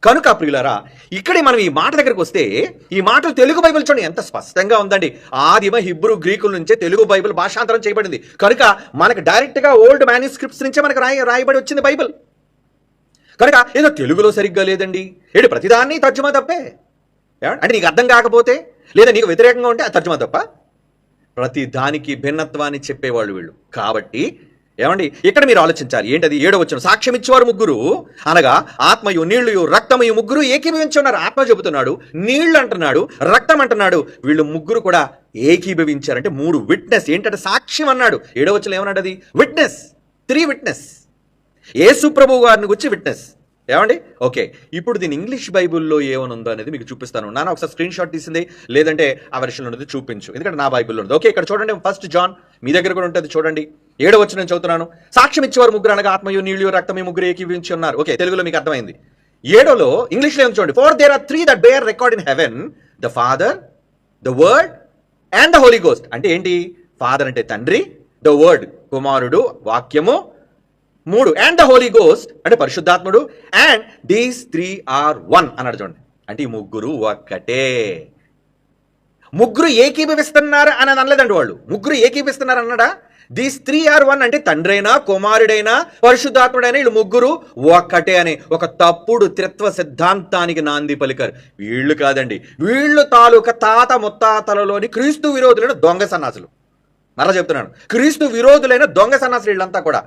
కనుక ప్రియులారా, ఇక్కడే మనం ఈ మాట దగ్గరకు వస్తే ఈ మాటలు తెలుగు బైబిల్ చూడండి ఎంత స్పష్టంగా ఉందండి. ఆదిమ హిబ్రూ గ్రీకుల నుంచే తెలుగు బైబిల్ భాషాంతరం చేయబడింది కనుక మనకు డైరెక్ట్గా ఓల్డ్ మాన్యుస్క్రిప్ట్స్ నుంచే మనకు రాయబడి వచ్చింది బైబిల్. కనుక ఏదో తెలుగులో సరిగ్గా లేదండి, ఏడు ప్రతిదాన్ని తర్జుమా తప్పే అంటే నీకు అర్థం కాకపోతే లేదా నీకు వ్యతిరేకంగా ఉంటే అది తర్జుమా తప్ప. ప్రతి దానికి భిన్నత్వాన్ని చెప్పేవాళ్ళు వీళ్ళు. కాబట్టి ఏమండి ఇక్కడ మీరు ఆలోచించాలి ఏంటది 7వ వచనం, సాక్ష్యం ఇచ్చేవారు ముగ్గురు అనగా ఆత్మయు నీళ్లు రక్తమయు ముగ్గురు ఏకీభవించి ఉన్నారు. ఆత్మ చెబుతున్నాడు, నీళ్లు అంటున్నాడు, రక్తం అంటున్నాడు, వీళ్ళు ముగ్గురు కూడా ఏకీభవించారంటే 3 విట్నెస్. ఏంటంటే సాక్ష్యం అన్నాడు. 7వ వచనం ఏమన్నాడు? అది విట్నెస్, 3 విట్నెస్. యేసు ప్రభువు గారిని గురించి విట్నెస్. ఏమండి ఓకే, ఇప్పుడు దీని ఇంగ్లీష్ బైబుల్లో ఏమనుందో అనేది మీకు చూపిస్తాను. నాన్న ఒకసారి స్క్రీన్ షాట్ తీసింది, లేదంటే ఆ వెర్షన్లో ఉన్నది చూపించు, ఎందుకంటే నా బైబుల్లో ఉంది. ఓకే, ఇక్కడ చూడండి, 1 జాన్ మీ దగ్గర కూడా ఉంటుంది చూడండి. 7వ వచనం చదువుతున్నాను. సాక్ష్యం ఇచ్చేవారు ముగ్గురు అనగా ఆత్మయు నీళ్లు రక్తమయు ముగ్గురు ఏకీభవించి ఉన్నారు. ఓకే, తెలుగులో మీకు అర్థమైంది. 7లో ఇంగ్లీష్లో ఏం చూడండి. For there are 3 that bear record in heaven, the Father, the Word and the Holy Ghost. అంటే ఏంటి? ఫాదర్ అంటే తండ్రి, ద వర్డ్ కుమారుడు వాక్యము, 3 అండ్ ద హోలీ గోస్ట్ అంటే పరిశుద్ధాత్ముడు, అండ్ దీస్ 3 are 1 అన్నాడు చూడండి. అంటే ఈ ముగ్గురు ఒక్కటే. ముగ్గురు ఏకీభవిస్తున్నారు అని అనలేదండి వాళ్ళు. ముగ్గురు ఏకీభవిస్తున్నారు అన్నాడా? దీస్ 3 are 1 అంటే తండ్రైనా కుమారుడైనా పరిశుద్ధాత్ముడైనా వీళ్ళు ముగ్గురు ఒక్కటే అని ఒక తప్పుడు త్రిత్వ సిద్ధాంతానికి నాంది పలికారు. వీళ్ళు కాదండి, వీళ్ళు తాలూకా తాత ముత్తాతలలోని క్రీస్తు విరోధులైన దొంగ సన్నాసులు. మరలా చెప్తున్నాను, క్రీస్తు విరోధులైన దొంగ సన్నాసులు వీళ్ళంతా కూడా.